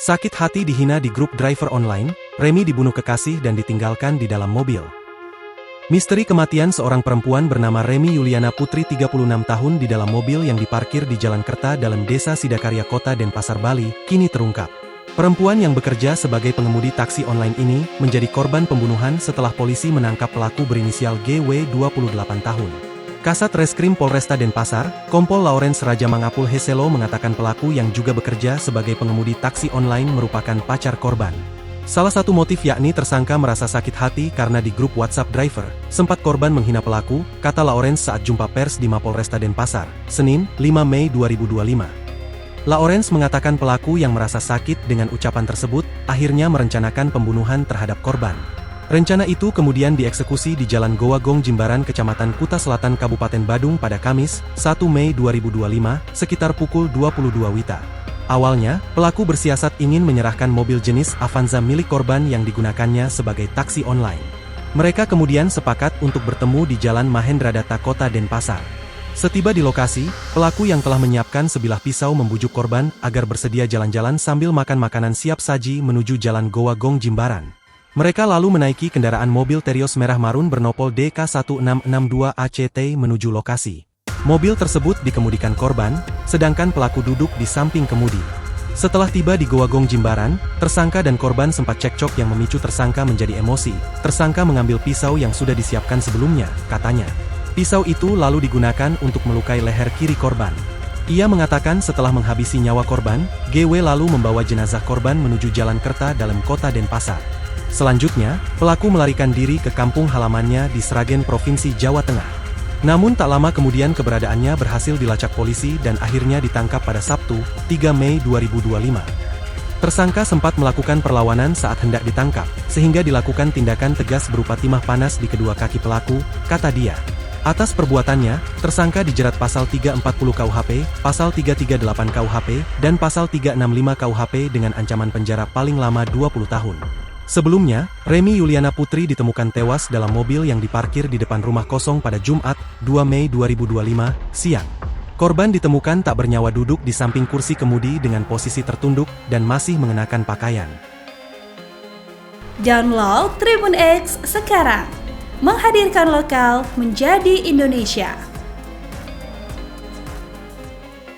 Sakit hati dihina di grup driver online, Remy dibunuh kekasih dan ditinggalkan di dalam mobil. Misteri kematian seorang perempuan bernama Remy Yuliana Putri 36 tahun di dalam mobil yang diparkir di Jalan Kerta dalam Desa Sidakarya Kota Denpasar, Bali, kini terungkap. Perempuan yang bekerja sebagai pengemudi taksi online ini menjadi korban pembunuhan setelah polisi menangkap pelaku berinisial GW 28 tahun. Kasat Reskrim Polresta Denpasar, Kompol Lawrence Raja Mangapul Heselo mengatakan pelaku yang juga bekerja sebagai pengemudi taksi online merupakan pacar korban. Salah satu motif yakni tersangka merasa sakit hati karena di grup WhatsApp driver, sempat korban menghina pelaku, kata Lawrence saat jumpa pers di Mapolresta Denpasar, Senin, 5 Mei 2025. Lawrence mengatakan pelaku yang merasa sakit dengan ucapan tersebut, akhirnya merencanakan pembunuhan terhadap korban. Rencana itu kemudian dieksekusi di Jalan Goa Gong Jimbaran Kecamatan Kuta Selatan Kabupaten Badung pada Kamis, 1 Mei 2025, sekitar pukul 22 WITA. Awalnya, pelaku bersiasat ingin menyerahkan mobil jenis Avanza milik korban yang digunakannya sebagai taksi online. Mereka kemudian sepakat untuk bertemu di Jalan Mahendradatta Kota Denpasar. Setiba di lokasi, pelaku yang telah menyiapkan sebilah pisau membujuk korban agar bersedia jalan-jalan sambil makan makanan siap saji menuju Jalan Goa Gong Jimbaran. Mereka lalu menaiki kendaraan mobil Terios merah marun bernopol DK1662 ACT menuju lokasi. Mobil tersebut dikemudikan korban, sedangkan pelaku duduk di samping kemudi. Setelah tiba di Goa Gong Jimbaran, tersangka dan korban sempat cekcok yang memicu tersangka menjadi emosi. Tersangka mengambil pisau yang sudah disiapkan sebelumnya, katanya. Pisau itu lalu digunakan untuk melukai leher kiri korban. Ia mengatakan setelah menghabisi nyawa korban, GW lalu membawa jenazah korban menuju Jalan Kerta dalam kota Denpasar. Selanjutnya, pelaku melarikan diri ke kampung halamannya di Sragen, Provinsi Jawa Tengah. Namun tak lama kemudian keberadaannya berhasil dilacak polisi dan akhirnya ditangkap pada Sabtu, 3 Mei 2025. Tersangka sempat melakukan perlawanan saat hendak ditangkap, sehingga dilakukan tindakan tegas berupa timah panas di kedua kaki pelaku, kata dia. Atas perbuatannya, tersangka dijerat pasal 340 KUHP, pasal 338 KUHP, dan pasal 365 KUHP dengan ancaman penjara paling lama 20 tahun. Sebelumnya, Remy Yuliana Putri ditemukan tewas dalam mobil yang diparkir di depan rumah kosong pada Jumat, 2 Mei 2025, siang. Korban ditemukan tak bernyawa duduk di samping kursi kemudi dengan posisi tertunduk dan masih mengenakan pakaian. Download Tribun X sekarang, menghadirkan lokal menjadi Indonesia.